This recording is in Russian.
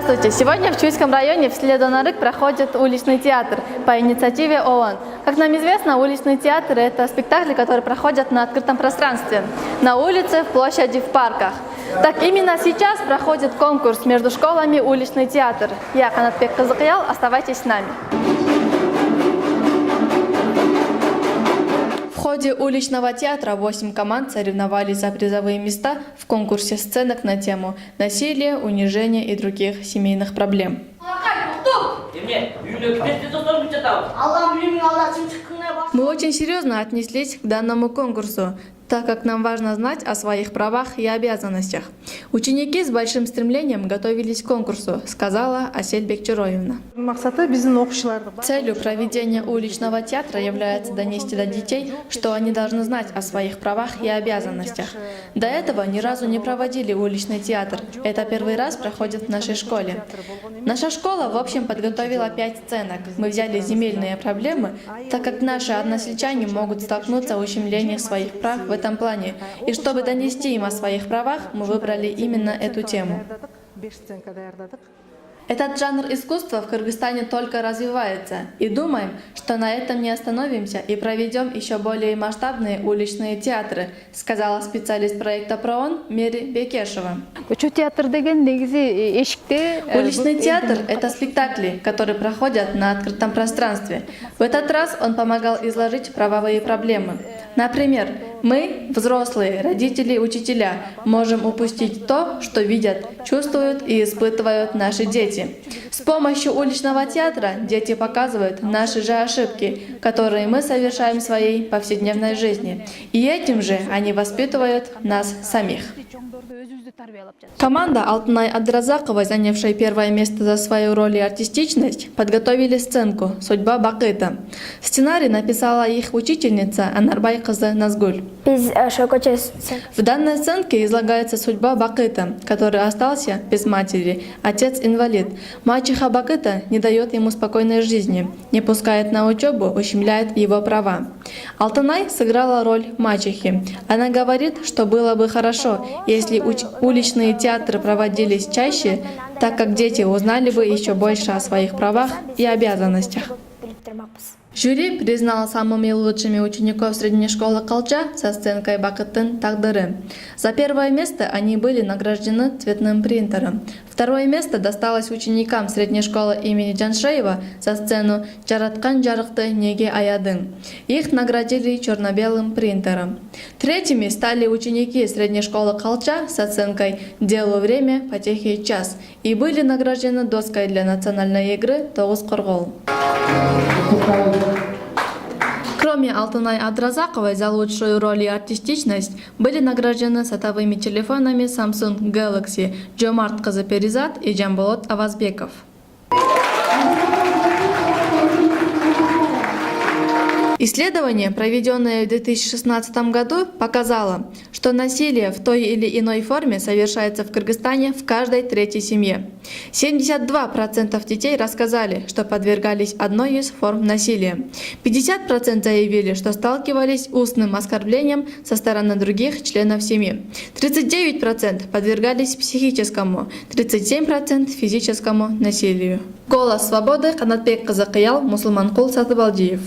Здравствуйте! Сегодня в Чуйском районе в селе Донарык проходит уличный театр по инициативе ООН. Как нам известно, уличный театр – это спектакли, которые проходят на открытом пространстве, на улице, в площади, в парках. Так именно сейчас проходит конкурс между школами «Уличный театр». Я Канатбек Кызыкыял, оставайтесь с нами. В ходе уличного театра 8 команд соревновались за призовые места в конкурсе сценок на тему «Насилие, унижение и других семейных проблем». Мы очень серьезно отнеслись к данному конкурсу, так как нам важно знать о своих правах и обязанностях. Ученики с большим стремлением готовились к конкурсу, сказала Асель Бекчуроевна. Целью проведения уличного театра является донести до детей, что они должны знать о своих правах и обязанностях. До этого ни разу не проводили уличный театр. Это первый раз проходит в нашей школе. Наша школа, в общем, подготовила 5 сценок. Мы взяли земельные проблемы, так как наши односельчане могут столкнуться с ущемлением своих прав в этом плане. И чтобы донести им о своих правах, мы выбрали именно эту тему. Этот жанр искусства в Кыргызстане только развивается, и думаем, что на этом не остановимся и проведем еще более масштабные уличные театры, сказала специалист проекта ПРООН Мери Бекешева. Уличный театр – это спектакли, которые проходят на открытом пространстве. В этот раз он помогал изложить правовые проблемы. Например, мы, взрослые, родители и учителя, можем упустить то, что видят, чувствуют и испытывают наши дети. С помощью уличного театра дети показывают наши же ошибки, которые мы совершаем в своей повседневной жизни. И этим же они воспитывают нас самих. Команда Алтынай Абдразаковой, занявшая первое место за свою роль и артистичность, подготовили сценку «Судьба Бакыта». Сценарий написала их учительница Анарбай Кызы Назгуль. В данной сценке излагается судьба Бакыта, который остался без матери, отец-инвалид. Мачеха Бакыта не дает ему спокойной жизни, не пускает на учебу, ущемляет его права. Алтынай сыграла роль мачехи. Она говорит, что было бы хорошо, если уличные театры проводились чаще, так как дети узнали бы еще больше о своих правах и обязанностях. Жюри признал самыми лучшими учеников средней школы Калча со сценкой «Бакыттын тагдыры». За первое место они были награждены цветным принтером. Второе место досталось ученикам средней школы имени Джаншеева за сцену «Жараткан жарыкты неге аядың». Их наградили черно-белым принтером. Третьими стали ученики средней школы Калча с оценкой «Делу время, потехи час» и были награждены доской для национальной игры «Тогуз Коргол». Кроме Алтынай Абдразаковой за лучшую роль и артистичность, были награждены сотовыми телефонами Samsung Galaxy Жомарт Кызы Перизат и Жамболот Авазбеков. Исследование, проведенное в 2016 году, показало, что насилие в той или иной форме совершается в Кыргызстане в каждой третьей семье. 72% детей рассказали, что подвергались одной из форм насилия. 50% заявили, что сталкивались устным оскорблением со стороны других членов семьи. 39% подвергались психическому, 37% физическому насилию. Голос свободы, Канатбек Кызыкыял, Мусулманкул Сатыбалдиев.